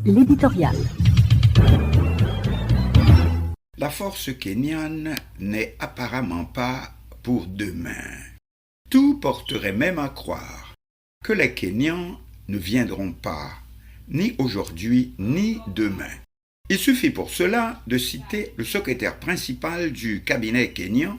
L'éditorial. La force kenyane n'est apparemment pas pour demain. Tout porterait même à croire que les Kenyans ne viendront pas, ni aujourd'hui ni demain. Il suffit pour cela de citer le secrétaire principal du cabinet kényan,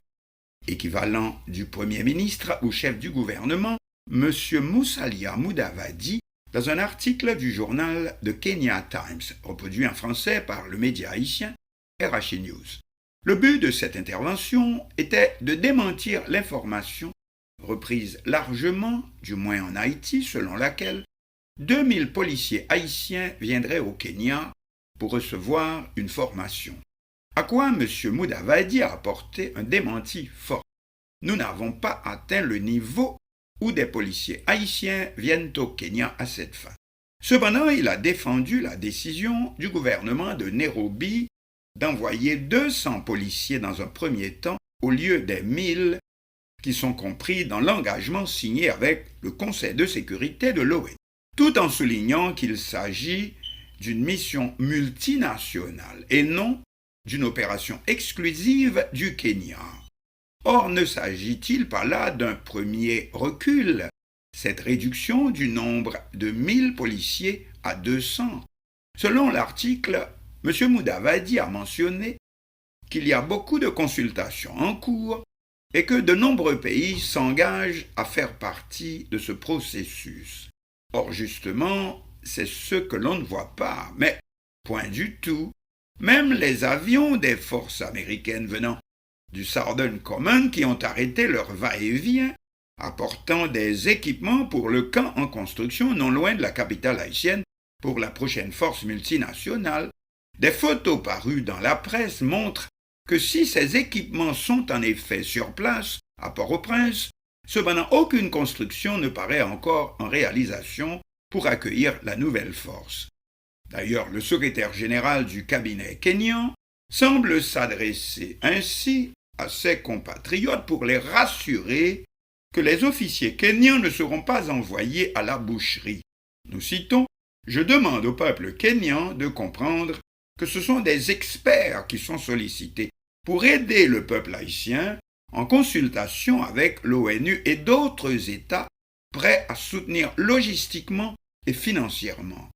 équivalent du Premier ministre ou chef du gouvernement, M. Musalia Mudavadi, dans un article du journal The Kenya Times, reproduit en français par le média haïtien RHI News. Le but de cette intervention était de démentir l'information, reprise largement, du moins en Haïti, selon laquelle 2000 policiers haïtiens viendraient au Kenya pour recevoir une formation. À quoi M. Mudavadi a apporté un démenti fort. Nous n'avons pas atteint le niveau où des policiers haïtiens viennent au Kenya à cette fin. Cependant, il a défendu la décision du gouvernement de Nairobi d'envoyer 200 policiers dans un premier temps au lieu des 1000 qui sont compris dans l'engagement signé avec le Conseil de sécurité de l'ONU, tout en soulignant qu'il s'agit d'une mission multinationale et non d'une opération exclusive du Kenya. Or, ne s'agit-il pas là d'un premier recul, cette réduction du nombre de 1000 policiers à 200? Selon l'article, M. Mudavadi a mentionné qu'il y a beaucoup de consultations en cours et que de nombreux pays s'engagent à faire partie de ce processus. Or, justement, c'est ce que l'on ne voit pas, mais point du tout. Même les avions des forces américaines venant du Southern Command qui ont arrêté leur va-et-vient, apportant des équipements pour le camp en construction non loin de la capitale haïtienne pour la prochaine force multinationale. Des photos parues dans la presse montrent que si ces équipements sont en effet sur place, à Port-au-Prince, cependant aucune construction ne paraît encore en réalisation pour accueillir la nouvelle force. D'ailleurs, le secrétaire général du cabinet kényan semble s'adresser ainsi à ses compatriotes pour les rassurer que les officiers kenyans ne seront pas envoyés à la boucherie. Nous citons « Je demande au peuple kényan de comprendre que ce sont des experts qui sont sollicités pour aider le peuple haïtien en consultation avec l'ONU et d'autres États prêts à soutenir logistiquement et financièrement. »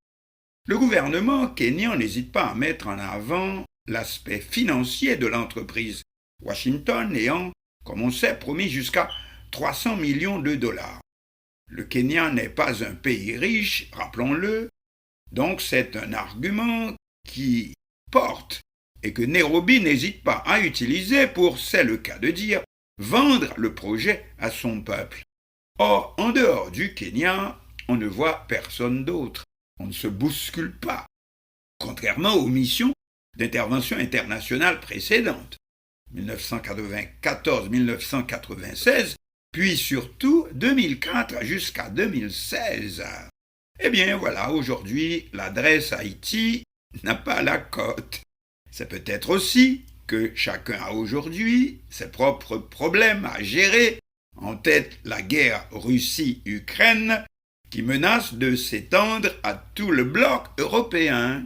Le gouvernement kényan n'hésite pas à mettre en avant l'aspect financier de l'entreprise, Washington ayant, comme on sait, promis jusqu'à 300 millions de dollars. Le Kenya n'est pas un pays riche, rappelons-le, donc c'est un argument qui porte et que Nairobi n'hésite pas à utiliser pour, c'est le cas de dire, vendre le projet à son peuple. Or, en dehors du Kenya, on ne voit personne d'autre. On ne se bouscule pas, contrairement aux missions d'intervention internationale précédentes, 1994-1996, puis surtout 2004 jusqu'à 2016. Eh bien voilà, aujourd'hui, l'adresse Haïti n'a pas la cote. C'est peut-être aussi que chacun a aujourd'hui ses propres problèmes à gérer, en tête la guerre Russie-Ukraine, qui menace de s'étendre à tout le bloc européen.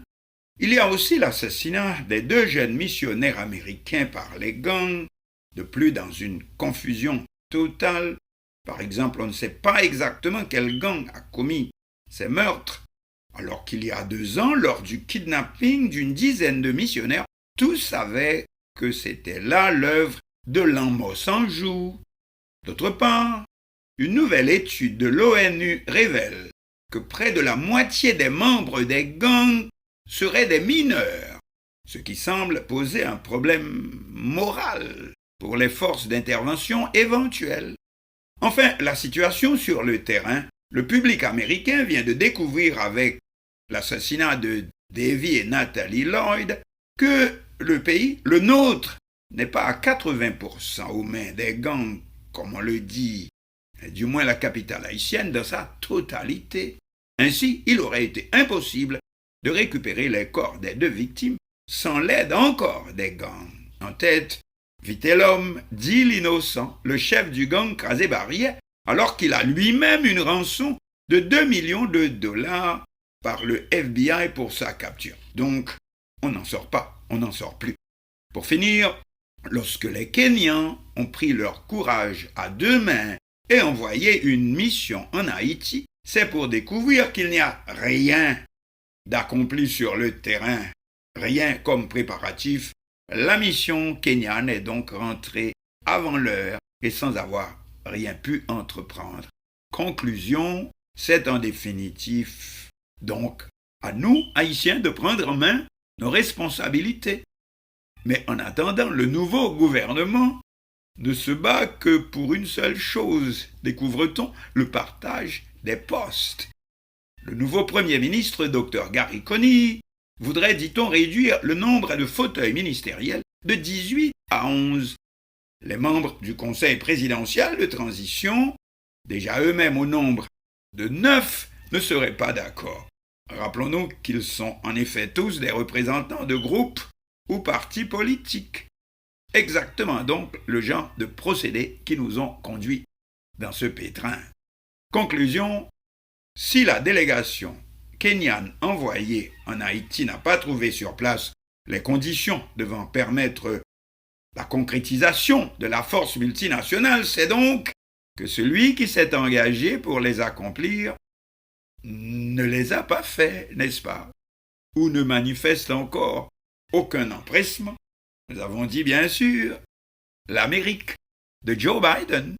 Il y a aussi l'assassinat des 2 jeunes missionnaires américains par les gangs, de plus dans une confusion totale. Par exemple, on ne sait pas exactement quel gang a commis ces meurtres, alors qu'il y a 2 ans, lors du kidnapping d'une dizaine de missionnaires, tous savaient que c'était là l'œuvre de Lamos Anjou. D'autre part, une nouvelle étude de l'ONU révèle que près de la moitié des membres des gangs seraient des mineurs, ce qui semble poser un problème moral pour les forces d'intervention éventuelles. Enfin, la situation sur le terrain, le public américain vient de découvrir avec l'assassinat de Davy et Natalie Lloyd que le pays, le nôtre, n'est pas à 80% aux mains des gangs, comme on le dit, du moins la capitale haïtienne dans sa totalité. Ainsi, il aurait été impossible de récupérer les corps des 2 victimes sans l'aide encore des gangs. En tête, Vitellum dit l'innocent, le chef du gang Krasé Barrière, alors qu'il a lui-même une rançon de 2 millions de dollars par le FBI pour sa capture. Donc, on n'en sort pas, on n'en sort plus. Pour finir, lorsque les Kenyans ont pris leur courage à deux mains et envoyé une mission en Haïti, c'est pour découvrir qu'il n'y a rien d'accompli sur le terrain, rien comme préparatif. La mission kenyane est donc rentrée avant l'heure et sans avoir rien pu entreprendre. Conclusion, c'est en définitif donc à nous, Haïtiens, de prendre en main nos responsabilités. Mais en attendant, le nouveau gouvernement ne se bat que pour une seule chose, découvre-t-on, le partage des postes. Le nouveau Premier ministre, Dr Gary Coney, voudrait, dit-on, réduire le nombre de fauteuils ministériels de 18 à 11. Les membres du Conseil présidentiel de transition, déjà eux-mêmes au nombre de 9, ne seraient pas d'accord. Rappelons-nous qu'ils sont en effet tous des représentants de groupes ou partis politiques. Exactement donc le genre de procédés qui nous ont conduits dans ce pétrin. Conclusion, si la délégation kenyane envoyée en Haïti n'a pas trouvé sur place les conditions devant permettre la concrétisation de la force multinationale, c'est donc que celui qui s'est engagé pour les accomplir ne les a pas faits, n'est-ce pas? Ou ne manifeste encore aucun empressement. Nous avons dit bien sûr l'Amérique de Joe Biden.